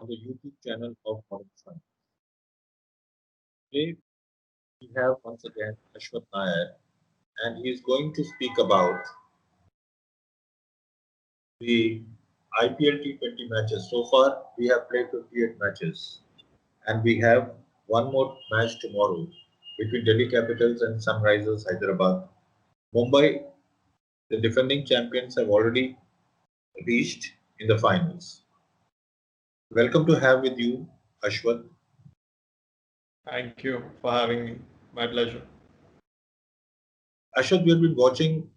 on the YouTube channel of Modern Fun. Today we have once again Ashwath Nair, and he is going to speak about the IPL T20 matches. So far, we have played 58 matches, and we have one more match tomorrow between Delhi Capitals and Sunrisers Hyderabad. Mumbai, the defending champions, have already reached in the finals. Welcome to have with you, Ashwath. Thank you for having me. My pleasure. Ashwath, we have been watching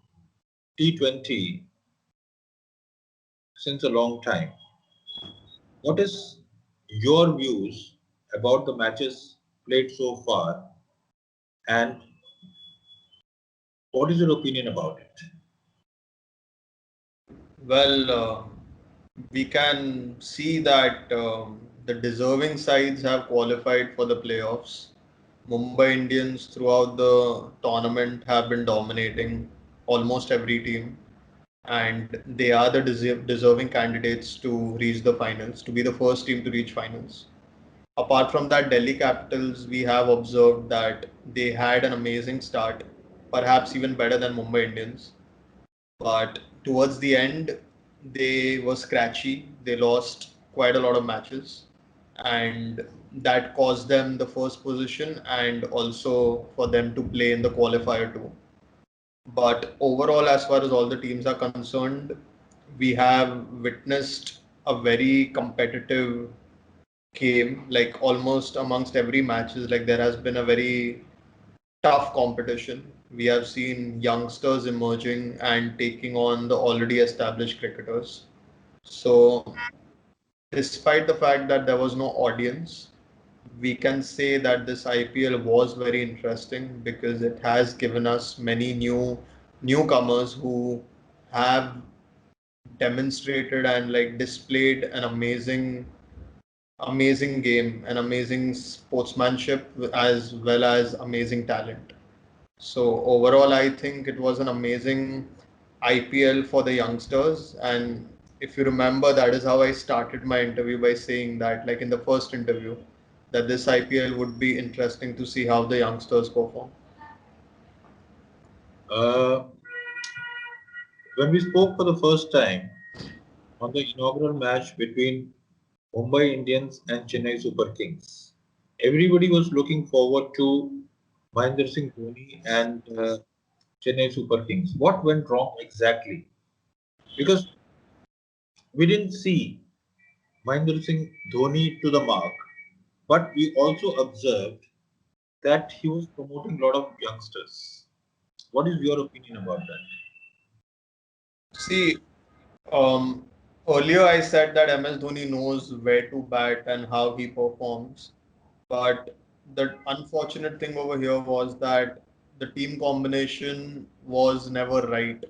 T20 since a long time. What is your views about the matches played so far, and what is your opinion about it? Well, we can see that the deserving sides have qualified for the playoffs. Mumbai Indians throughout the tournament have been dominating almost every team, and they are the deserving candidates to reach the finals, to be the first team to reach finals. Apart from that, Delhi Capitals, we have observed that they had an amazing start, perhaps even better than Mumbai Indians. But towards the end, they were scratchy. They lost quite a lot of matches, and that caused them the first position and also for them to play in the qualifier too. But overall, as far as all the teams are concerned, we have witnessed a very competitive game, like almost amongst every matches, like there has been a very tough competition. We have seen youngsters emerging and taking on the already established cricketers. So, despite the fact that there was no audience, we can say that this IPL was very interesting because it has given us many newcomers who have demonstrated and like displayed an amazing game, an amazing sportsmanship as well as amazing talent. So overall, I think it was an amazing IPL for the youngsters. And if you remember, that is how I started my interview by saying that, like in the first interview, that this IPL would be interesting to see how the youngsters perform. Uh, when we spoke for the first time on the inaugural match between Mumbai Indians and Chennai Super Kings, everybody was looking forward to Mahendra Singh Dhoni and Chennai Super Kings. What went wrong exactly? Because we didn't see Mahendra Singh Dhoni to the mark, but we also observed that he was promoting a lot of youngsters. What is your opinion about that? See, um, earlier I said that MS Dhoni knows where to bat and how he performs. But the unfortunate thing over here was that the team combination was never right.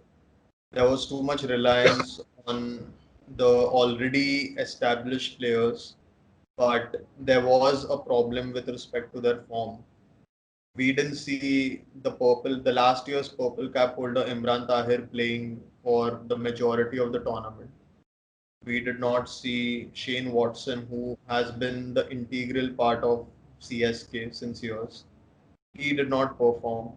There was too much reliance on the already established players, but there was a problem with respect to their form. We didn't see the last year's purple cap holder Imran Tahir playing for the majority of the tournament. We did not see Shane Watson, who has been the integral part of CSK since years. He did not perform.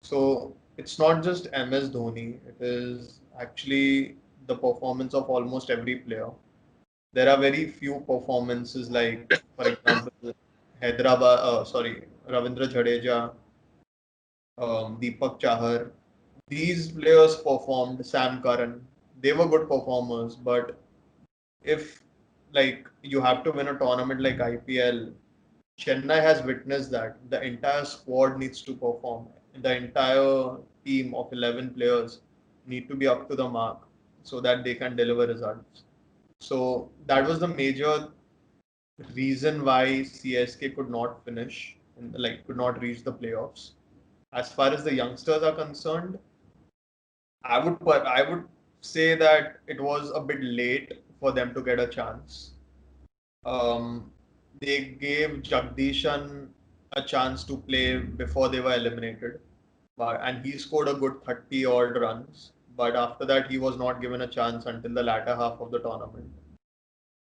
So it's not just MS Dhoni, it is actually the performance of almost every player. There are very few performances like, for example, Ravindra Jadeja, Deepak Chahar. These players performed, Sam Curran. They were good performers, but if like you have to win a tournament like IPL, Chennai has witnessed that the entire squad needs to perform. The entire team of 11 players need to be up to the mark so that they can deliver results. So that was the major reason why CSK could not finish and like could not reach the playoffs. As far as the youngsters are concerned, I would say that it was a bit late for them to get a chance. Um, they gave Jagdishan a chance to play before they were eliminated, and he scored a good 30 odd runs. But after that, he was not given a chance until the latter half of the tournament.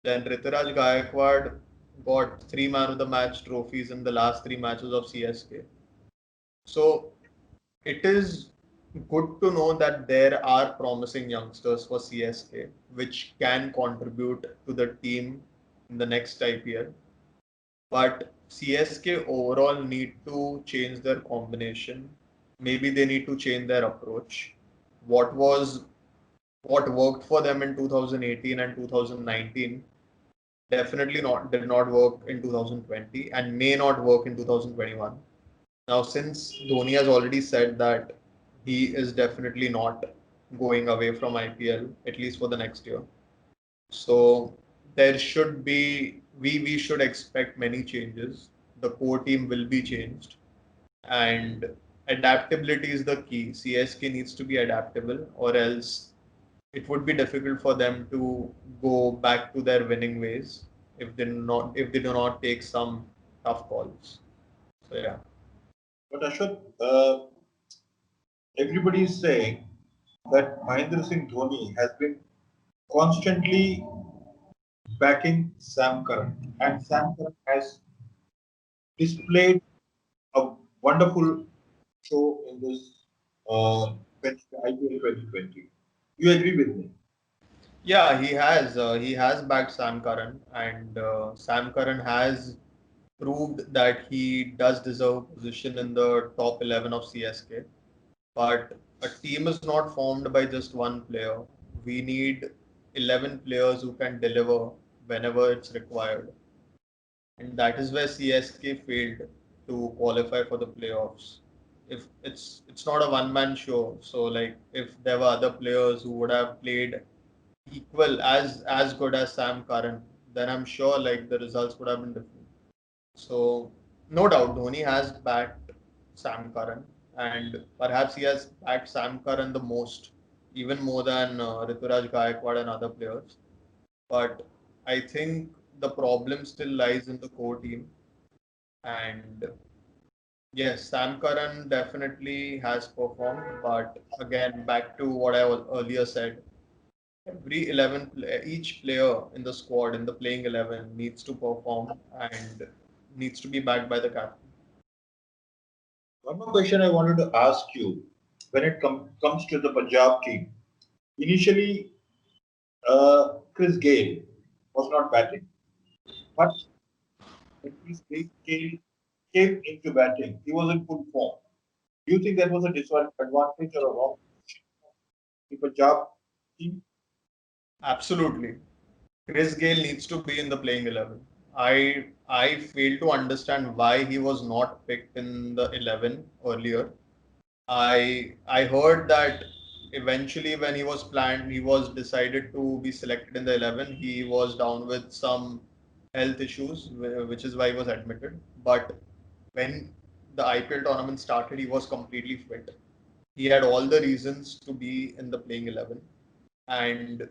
Then Rituraj Gaikwad got 3 Man of the Match trophies in the last 3 matches of CSK. So it is good to know that there are promising youngsters for CSK which can contribute to the team in the next IPL. But CSK overall need to change their combination. Maybe they need to change their approach. What was what worked for them in 2018 and 2019 definitely not did not work in 2020 and may not work in 2021. Now, since Dhoni has already said that he is definitely not going away from IPL, at least for the next year. So there should be we should expect many changes. The core team will be changed, and adaptability is the key. CSK needs to be adaptable, or else it would be difficult for them to go back to their winning ways if they do not take some tough calls. So yeah. But Ashwath, everybody is saying that Mahendra Singh Dhoni has been constantly backing Sam Curran, and Sam Curran has displayed a wonderful show in this IPL 2020. You agree with me? Yeah, he has. He has backed Sam Curran, and Sam Curran has proved that he does deserve a position in the top 11 of CSK. But a team is not formed by just one player. We need 11 players who can deliver whenever it's required, and that is where CSK failed to qualify for the playoffs. If it's not a one-man show, so like if there were other players who would have played equal as good as Sam Curran, then I'm sure like the results would have been different. So no doubt Dhoni has backed Sam Curran, and perhaps he has backed Sam Curran the most, even more than Rituraj Gaikwad and other players. But I think the problem still lies in the core team. And yes, Sam Curran definitely has performed, but again, back to what I earlier said, every 11, each player in the squad, in the playing 11, needs to perform and needs to be backed by the captain. One more question I wanted to ask you when it comes to the Punjab team. Initially, Chris Gale was not batting, but when Chris Gale came into batting, he was in full form. Do you think that was a disadvantage or a wrong decision for the Punjab team? Absolutely. Chris Gale needs to be in the playing 11. I fail to understand why he was not picked in the 11 earlier. I heard that eventually when he was planned, he was decided to be selected in the 11. He was down with some health issues, which is why he was admitted. But when the IPL tournament started, he was completely fit. He had all the reasons to be in the playing 11, and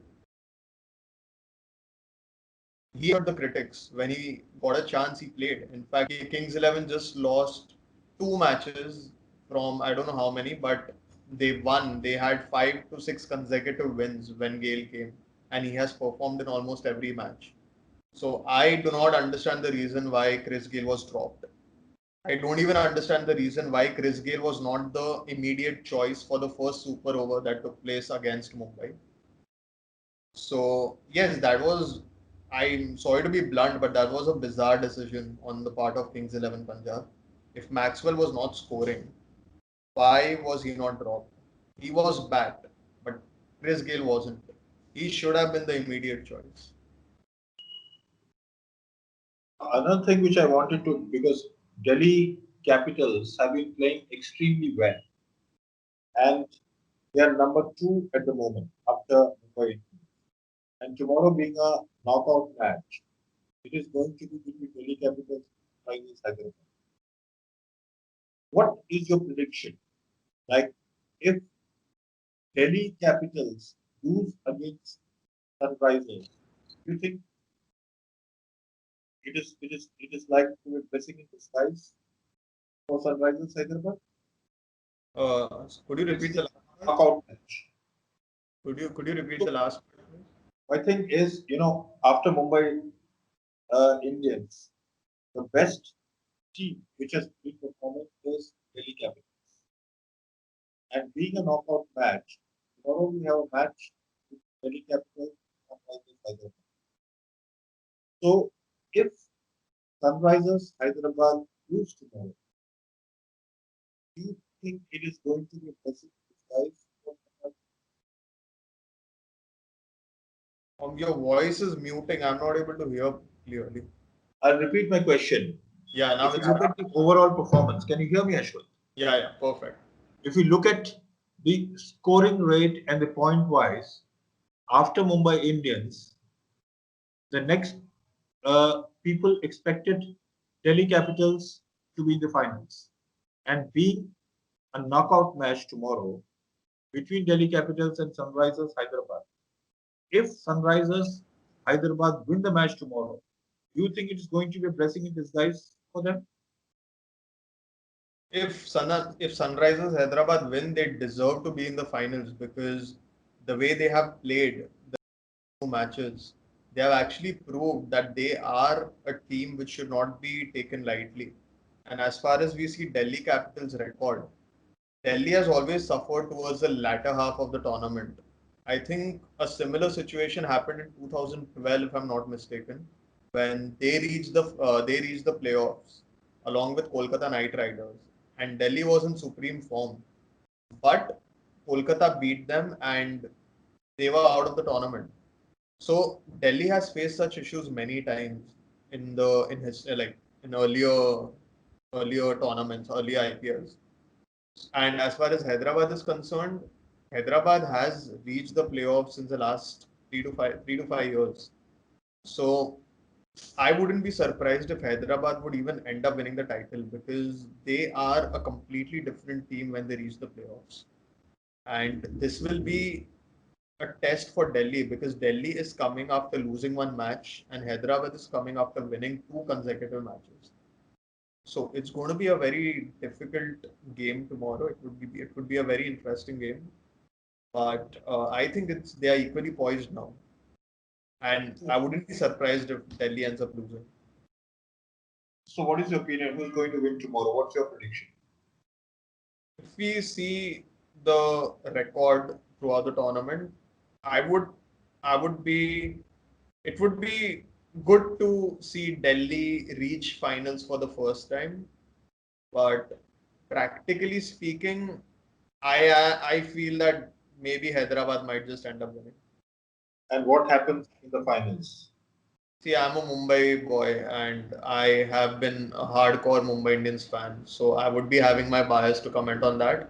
he heard the critics. When he got a chance, he played. In fact, Kings 11 just lost 2 matches from I don't know how many, but they won. They had 5 to 6 consecutive wins when Gale came, and he has performed in almost every match. So I do not understand the reason why Chris Gale was dropped. I don't even understand the reason why Chris Gale was not the immediate choice for the first super over that took place against Mumbai. So yes, that was. I'm sorry to be blunt, but that was a bizarre decision on the part of Kings 11 Punjab. If Maxwell was not scoring, why was he not dropped? He was backed, but Chris Gale wasn't. He should have been the immediate choice. Another thing which I wanted to, because Delhi Capitals have been playing extremely well, and they are number two at the moment after Mumbai. And tomorrow being a knockout match, it is going to be between Delhi Capitals and Sunrisers Hyderabad. What is your prediction? Like, if Delhi Capitals lose against Sunrisers, do you think it is like to be a blessing in disguise for Sunrisers Hyderabad? Could you It's repeat the a last part? knockout match. Could you repeat So the last part, please? I think is, after Mumbai Indians, the best team which has been performing is Delhi Capitals. And being a knockout match, tomorrow we have a match with Delhi Capitals and Sunrisers Hyderabad. So if Sunrisers Hyderabad lose tomorrow, do you think it is going to be a blessing in disguise for Your voice is muting. I'm not able to hear clearly. I'll repeat my question. Yeah, now If you it's look at the overall performance, can you hear me, Ashwath? yeah, perfect. If you look at the scoring rate and the point wise, after Mumbai Indians, the next people expected Delhi Capitals to be in the finals. And being a knockout match tomorrow between Delhi Capitals and Sunrisers Hyderabad, if Sunrisers Hyderabad win the match tomorrow, do you think it is going to be a blessing in disguise for them? If Sunrisers Hyderabad win, they deserve to be in the finals because the way they have played the two matches, they have actually proved that they are a team which should not be taken lightly. And as far as we see Delhi Capitals' record, Delhi has always suffered towards the latter half of the tournament. I think a similar situation happened in 2012, if I'm not mistaken, when they reached the playoffs along with Kolkata Knight Riders, and Delhi was in supreme form, but Kolkata beat them and they were out of the tournament. So Delhi has faced such issues many times in his like in earlier tournaments, earlier IPLs. And as far as Hyderabad is concerned, Hyderabad has reached the playoffs in the last 3 to 5 years. So I wouldn't be surprised if Hyderabad would even end up winning the title because they are a completely different team when they reach the playoffs. And this will be a test for Delhi because Delhi is coming after losing one match and Hyderabad is coming after winning two consecutive matches. So it's going to be a very difficult game tomorrow. It would be a very interesting game, but I think they are equally poised now, and I wouldn't be surprised if Delhi ends up losing. So, what is your opinion? Who's going to win tomorrow? What's your prediction? If we see the record throughout the tournament, I would I would be it would be good to see Delhi reach finals for the first time, but practically speaking, I feel that maybe Hyderabad might just end up winning. And what happens in the finals? See, I'm a Mumbai boy and I have been a hardcore Mumbai Indians fan, so I would be having my bias to comment on that.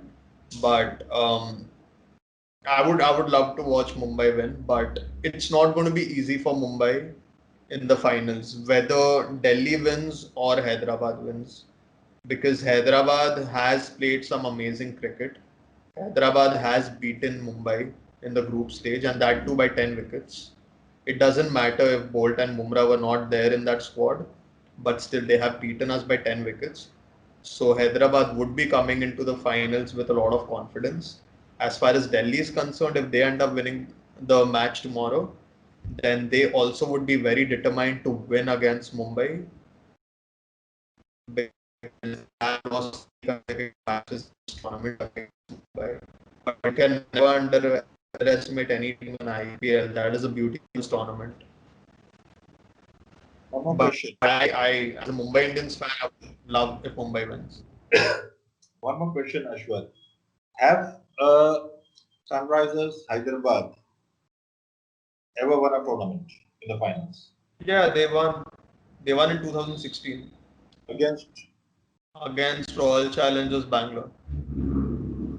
But I would love to watch Mumbai win, but it's not going to be easy for Mumbai in the finals, whether Delhi wins or Hyderabad wins, because Hyderabad has played some amazing cricket. Hyderabad has beaten Mumbai in the group stage, and that too by 10 wickets. It doesn't matter if Bolt and Bumrah were not there in that squad, but still they have beaten us by 10 wickets. So Hyderabad would be coming into the finals with a lot of confidence. As far as Delhi is concerned, if they end up winning the match tomorrow, then they also would be very determined to win against Mumbai because they have lost consecutive matches in this tournament against Mumbai. But you can never underestimate any team in IPL. That is the beauty of this tournament. One more But question. as a Mumbai Indians fan, I would love if Mumbai wins. One more question, Ashwath. Have Sunrisers Hyderabad ever won a tournament in the finals Yeah, they won. They won in 2016 against? against Royal Challengers Bangalore.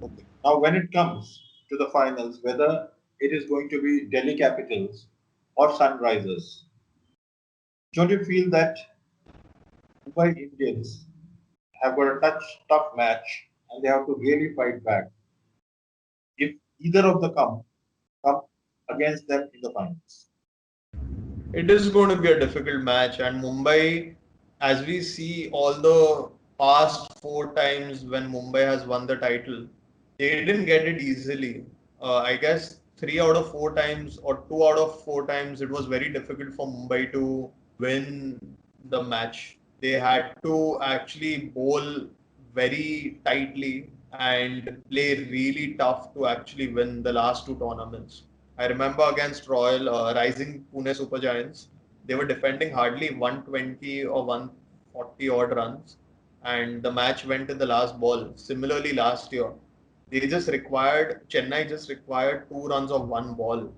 Okay. Now, when it comes to the finals, whether it is going to be Delhi Capitals or Sunrisers, don't you feel that Mumbai Indians have got a tough match and they have to really fight back if either of the come against them in the finals? It is going to be a difficult match, and Mumbai, as we see all the past four times when Mumbai has won the title, they didn't get it easily. I guess 3 out of 4 times or 2 out of 4 times, it was very difficult for Mumbai to win the match. They had to actually bowl very tightly and play really tough to actually win the last two tournaments. I remember against Royal Rising Pune Super Giants, they were defending hardly 120 or 140 odd runs, and the match went to the last ball. Similarly, last year, Chennai just required 2 runs of one ball.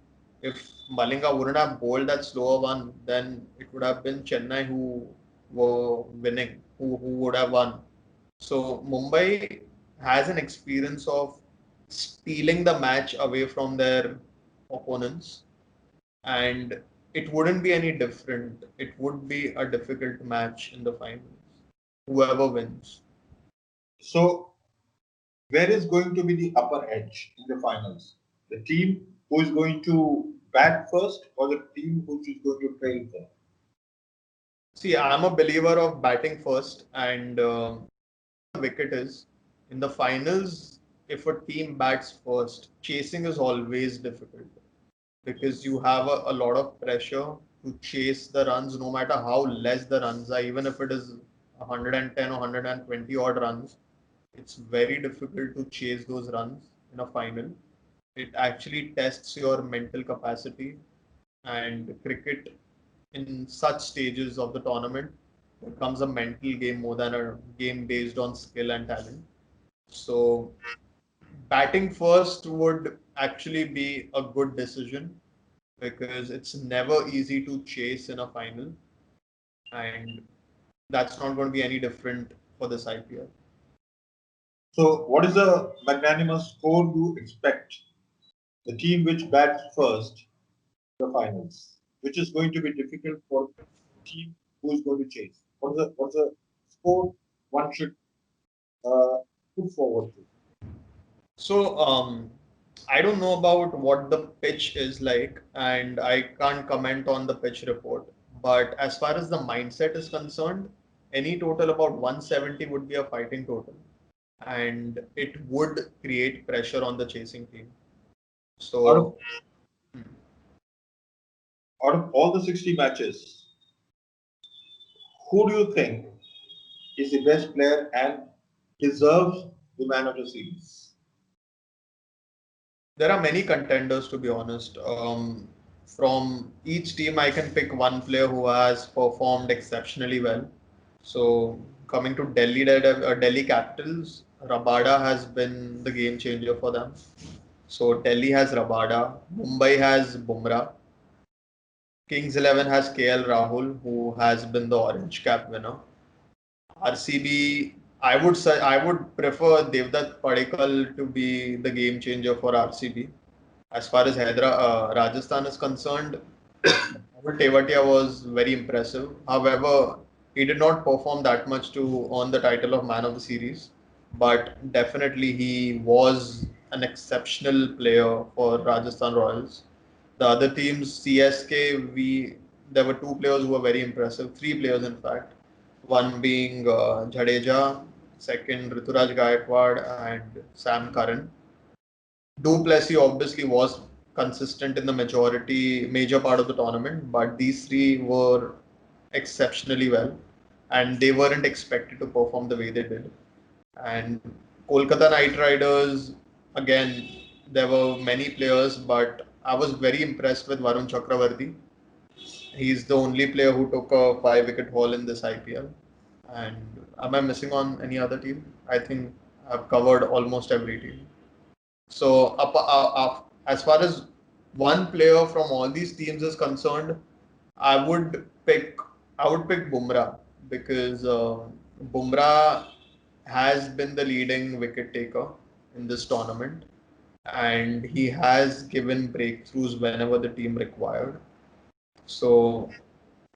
If Malinga wouldn't have bowled that slower one, then it would have been Chennai who were winning, who would have won. So Mumbai has an experience of stealing the match away from their opponents, and it wouldn't be any different. It would be a difficult match in the finals. Whoever wins. So, where is going to be the upper edge in the finals? The team who is going to bat first or the team which is going to trail first? See, I'm a believer of batting first, and the wicket is in the finals. If a team bats first, chasing is always difficult because you have a lot of pressure to chase the runs, no matter how less the runs are, even if it is 110 or 120 odd runs. It's very difficult to chase those runs in a final. It actually tests your mental capacity, and cricket in such stages of the tournament becomes a mental game more than a game based on skill and talent. So batting first would actually be a good decision because it's never easy to chase in a final, and that's not going to be any different for this IPL. So, what is the magnanimous score you expect? The team which bats first, the finals, which is going to be difficult for the team who is going to chase. What's the score one should uh, put forward to? So I don't know about what the pitch is like, and I can't comment on the pitch report. But as far as the mindset is concerned, any total about 170 would be a fighting total, and it would create pressure on the chasing team. Out of So out of all the 60 matches, who do you think is the best player and deserves the man of the series? there are many contenders, to be honest. From each team, I can pick one player who has performed exceptionally well. So coming to Delhi Capitals, Rabada has been the game changer for them. So Delhi has Rabada, Mumbai has Bumrah, Kings 11 has KL Rahul, who has been the orange cap winner. RCB, I would prefer Devdutt Padikkal to be the game changer for RCB. As far as Rajasthan is concerned, Rahul Tewatia was very impressive. However, he did not perform that much to earn the title of Man of the Series, but definitely he was an exceptional player for Rajasthan Royals. The other teams, CSK, there were two players who were very impressive, three players in fact. One being Jadeja, second Rituraj Gaikwad, and Sam Curran. Duplessis obviously was consistent in the major part of the tournament, but these three were exceptionally well, and they weren't expected to perform the way they did. And Kolkata Knight Riders, again, there were many players, but I was very impressed with Varun Chakravarti. He's the only player who took a 5 wicket haul in this IPL. And am I missing on any other team? I think I've covered almost every team. So, as far as one player from all these teams is concerned, I would pick I would pick Bumrah because Bumrah has been the leading wicket taker in this tournament, and he has given breakthroughs whenever the team required. So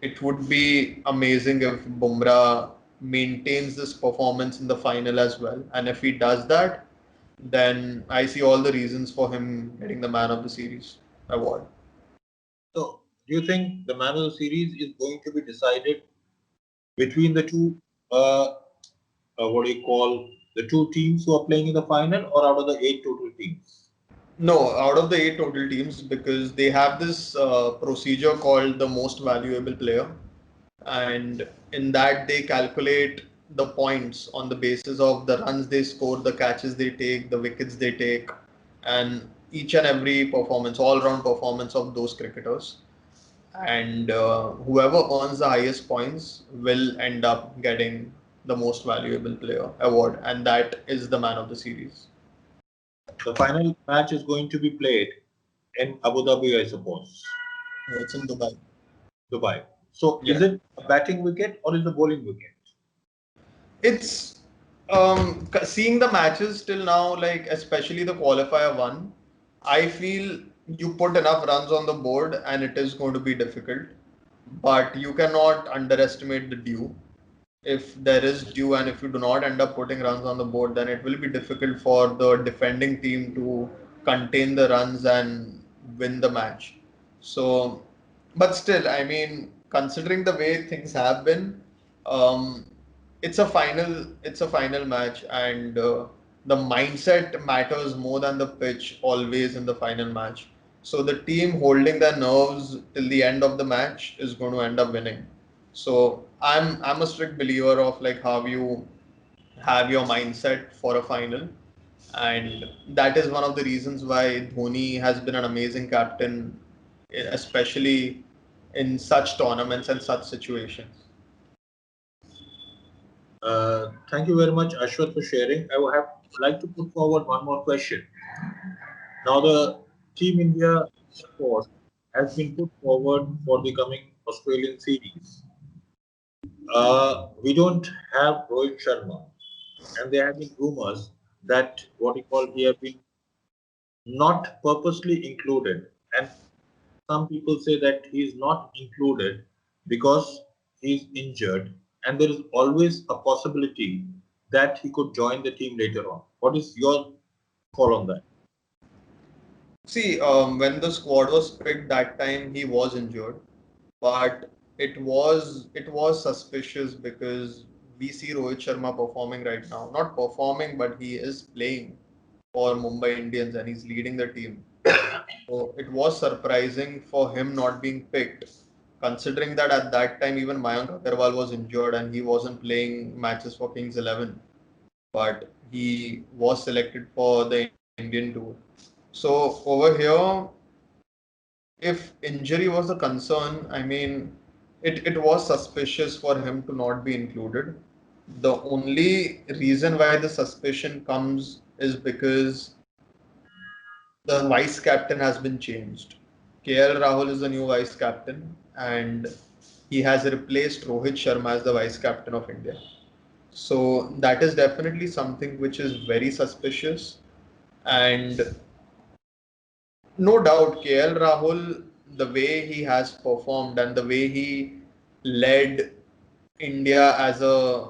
it would be amazing if Bumrah maintains this performance in the final as well. And if he does that, then I see all the reasons for him getting the Man of the Series award. So, do you think the man of the series is going to be decided between the two, what do you call, the two teams who are playing in the final, or out of the eight total teams? No, out of the 8 total teams, because they have this procedure called the most valuable player, and in that they calculate the points on the basis of the runs they score, the catches they take, the wickets they take, and each and every performance, all-round performance of those cricketers. And whoever earns the highest points will end up getting the most valuable player award, and that is the man of the series. The final match is going to be played in Abu Dhabi, I suppose, It's in Dubai. Dubai. So is Yeah. it a batting wicket or is it a bowling wicket? It's seeing the matches till now, like especially the qualifier one, I feel you put enough runs on the board and it is going to be difficult. But you cannot underestimate the due. If there is due and if you do not end up putting runs on the board, then it will be difficult for the defending team to contain the runs and win the match. So, but still, I mean, considering the way things have been, um, it's a final match, and the mindset matters more than the pitch always in the final match. So the team holding their nerves till the end of the match is going to end up winning. So I'm a strict believer of like how you have your mindset for a final, and that is one of the reasons why Dhoni has been an amazing captain, especially in such tournaments and such situations. Thank you very much, Ashwath, for sharing. I would have like to put forward one more question. Now, the Team India squad has been put forward for the coming Australian series. We don't have Rohit Sharma, and there have been rumors that what you call he have been not purposely included, and some people say that he is not included because he is injured, and there is always a possibility that he could join the team later on. What is your call on that? See, when the squad was picked that time, he was injured, but it was suspicious because we see Rohit Sharma performing right now. Not performing, but he is playing for Mumbai Indians and he's leading the team. So it was surprising for him not being picked, considering that at that time even Mayank Agarwal was injured and he wasn't playing matches for Kings 11, but he was selected for the Indian tour. So over here, if injury was a concern, I mean, it was suspicious for him to not be included. The only reason why the suspicion comes is because the vice captain has been changed. KL Rahul is the new vice captain, and he has replaced Rohit Sharma as the vice captain of India. So that is definitely something which is very suspicious. And no doubt, KL Rahul, the way he has performed and the way he led India as a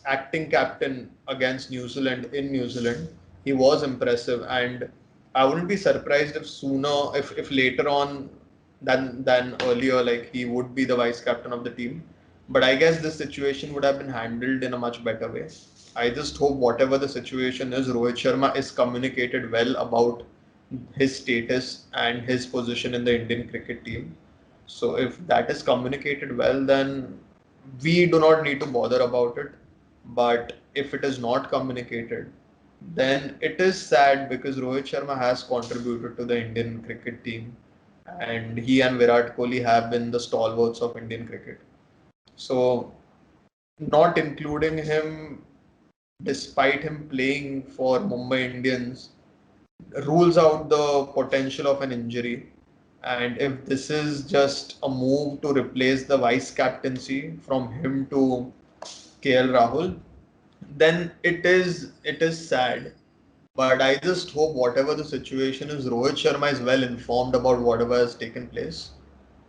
acting captain against New Zealand in New Zealand, he was impressive, and I wouldn't be surprised if sooner, if later on than earlier, like he would be the vice captain of the team. But I guess this situation would have been handled in a much better way. I just hope whatever the situation is, Rohit Sharma is communicated well about his status and his position in the Indian cricket team. So if that is communicated well, then we do not need to bother about it. But if it is not communicated, then it is sad because Rohit Sharma has contributed to the Indian cricket team, and he and Virat Kohli have been the stalwarts of Indian cricket. So not including him despite him playing for Mumbai Indians rules out the potential of an injury. And if this is just a move to replace the vice captaincy from him to KL Rahul, then it is sad. But I just hope whatever the situation is, Rohit Sharma is well informed about whatever has taken place.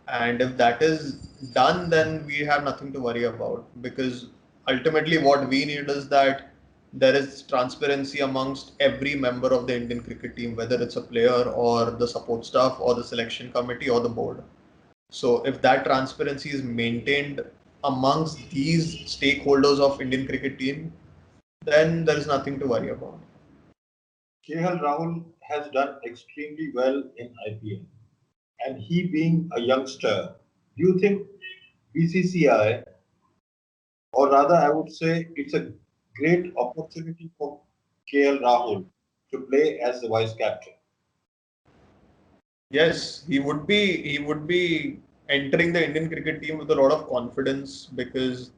And if that is done, then we have nothing to worry about, because ultimately what we need is that there is transparency amongst every member of the Indian cricket team, whether it's a player or the support staff or the selection committee or the board. So if that transparency is maintained amongst these stakeholders of Indian cricket team, then there is nothing to worry about. KL Rahul has done extremely well in IPL, and he being a youngster, do you think BCCI, or rather I would say it's a great opportunity for KL Rahul to play as the vice captain? Yes, he would be entering the Indian cricket team with a lot of confidence because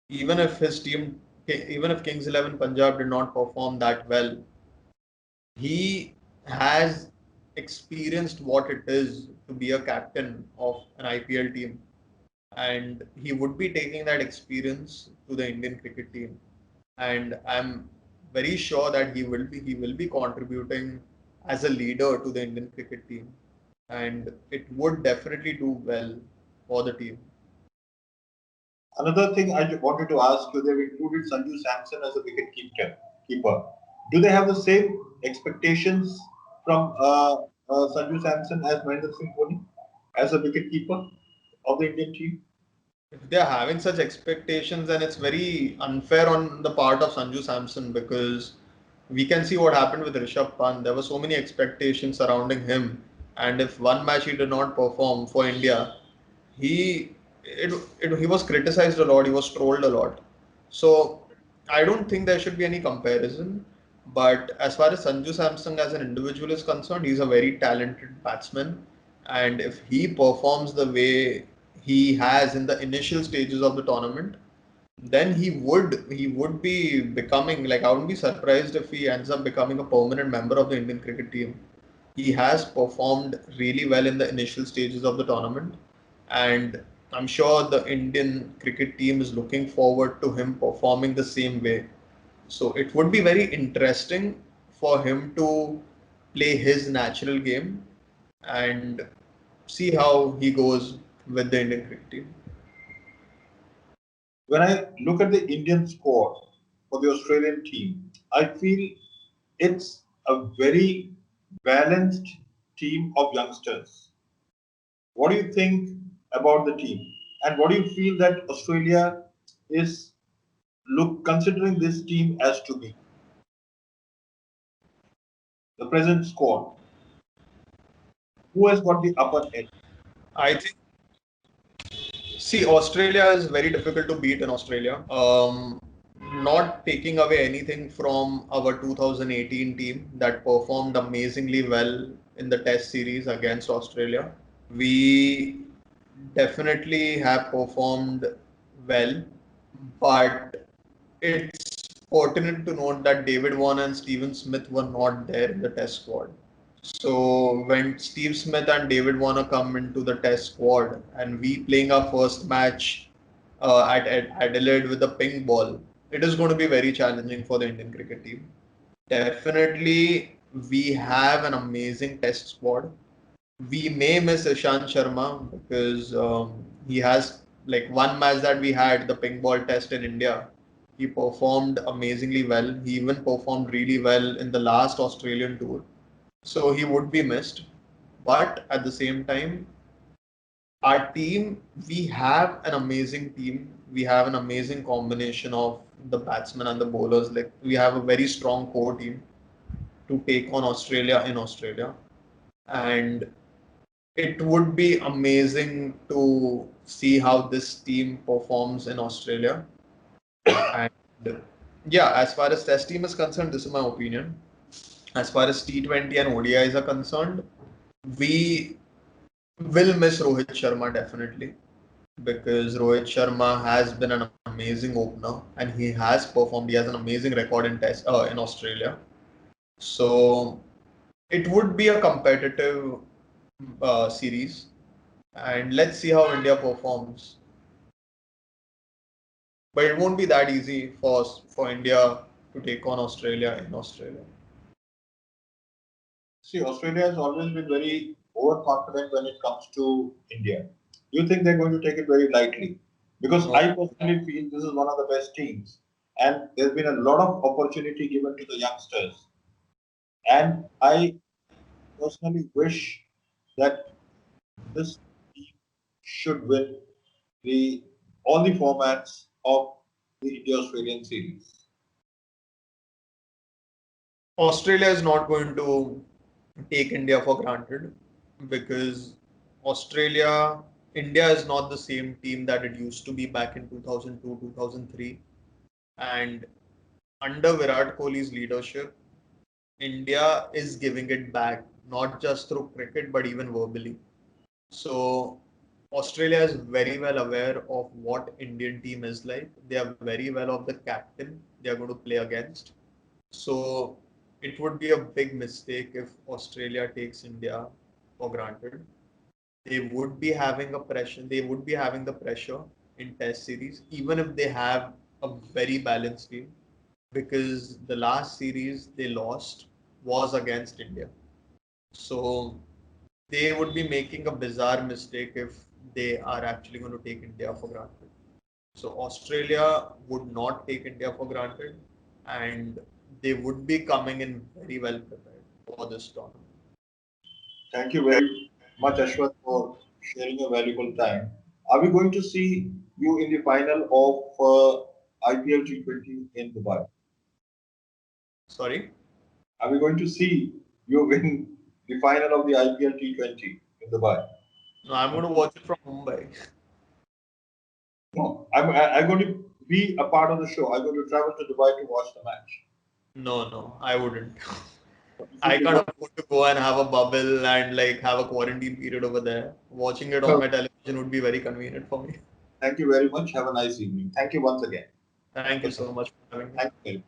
even if his team, even if Kings 11 Punjab did not perform that well, he has experienced what it is to be a captain of an IPL team, and he would be taking that experience to the Indian cricket team. And I'm very sure that he will be contributing as a leader to the Indian cricket team, and it would definitely do well for the team. Another thing I wanted to ask you, they've included Sanju Samson as a keeper. Do they have the same expectations from Sanju Samson as Mahendra Singh Dhoni as a wicket keeper of the Indian team? If they are having such expectations, then it's very unfair on the part of Sanju Samson because we can see what happened with Rishabh Pant. There were so many expectations surrounding him, and if one match he did not perform for India, he he was criticized a lot. He was trolled a lot. So I don't think there should be any comparison. But as far as Sanju Samson as an individual is concerned, he's a very talented batsman, and if he performs the way he has in the initial stages of the tournament, then he would be becoming, like, I wouldn't be surprised if he ends up becoming a permanent member of the Indian cricket team. He has performed really well in the initial stages of the tournament, and I'm sure the Indian cricket team is looking forward to him performing the same way. So it would be very interesting for him to play his natural game and see how he goes with the Indian cricket team. When I look at the Indian squad for the Australian team, I feel it's a very balanced team of youngsters. What do you think about the team? And what do you feel that Australia is considering this team as to be the present squad? Who has got the upper edge? I think, see, Australia is very difficult to beat in Australia. Not taking away anything from our 2018 team that performed amazingly well in the Test series against Australia. We definitely have performed well, but it's pertinent to note that David Warner and Steven Smith were not there in the Test squad. So when Steve Smith and David Warner come into the Test squad and we playing our first match at Adelaide with the pink ball, it is going to be very challenging for the Indian cricket team. Definitely, we have an amazing Test squad. We may miss Ishant Sharma because he has, like, one match that we had, the pink ball test in India. He performed amazingly well. He even performed really well in the last Australian tour. So he would be missed. But at the same time, our team, we have an amazing team. We have an amazing combination of the batsmen and the bowlers. Like, we have a very strong core team to take on Australia in Australia. And it would be amazing to see how this team performs in Australia. And yeah, as far as Test team is concerned, this is my opinion. As far as T20 and ODIs are concerned, we will miss Rohit Sharma definitely because Rohit Sharma has been an amazing opener and he has performed. He has an amazing record in Test in Australia. So it would be a competitive series, and let's see how India performs. But it won't be that easy for India to take on Australia in Australia. See, Australia has always been very overconfident when it comes to India. Do you think they're going to take it very lightly? Because No. I personally feel this is one of the best teams, and there's been a lot of opportunity given to the youngsters. And I personally wish that this team should win the all the formats of the India-Australian series. Australia is not going to. take India for granted, because India is not the same team that it used to be back in 2002, 2003. And under Virat Kohli's leadership, India is giving it back, not just through cricket, but even verbally. So Australia is very well aware of what Indian team is like. They are very well of the captain they are going to play against. So it would be a big mistake if Australia takes India for granted. They would be having a pressure. They would be having the pressure in Test series, even if they have a very balanced team, because the last series they lost was against India. So they would be making a bizarre mistake if they are actually going to take India for granted. So Australia would not take India for granted, and they would be coming in very well prepared for this tournament. Thank you very much, Ashwath, for sharing your valuable time. Are we going to see you in the final of IPL T20 in Dubai? Sorry? Are we going to see you win the final of the IPL T20 in Dubai? No, I'm going to watch it from Mumbai. No, I'm going to be a part of the show. I'm going to travel to Dubai to watch the match. No, I wouldn't. If I you can't afford to go and have a bubble and like have a quarantine period over there. Watching it on So, my television would be very convenient for me. thank you very much. Have a nice evening. Thank you once again. Thank you so much for having me. Thank you.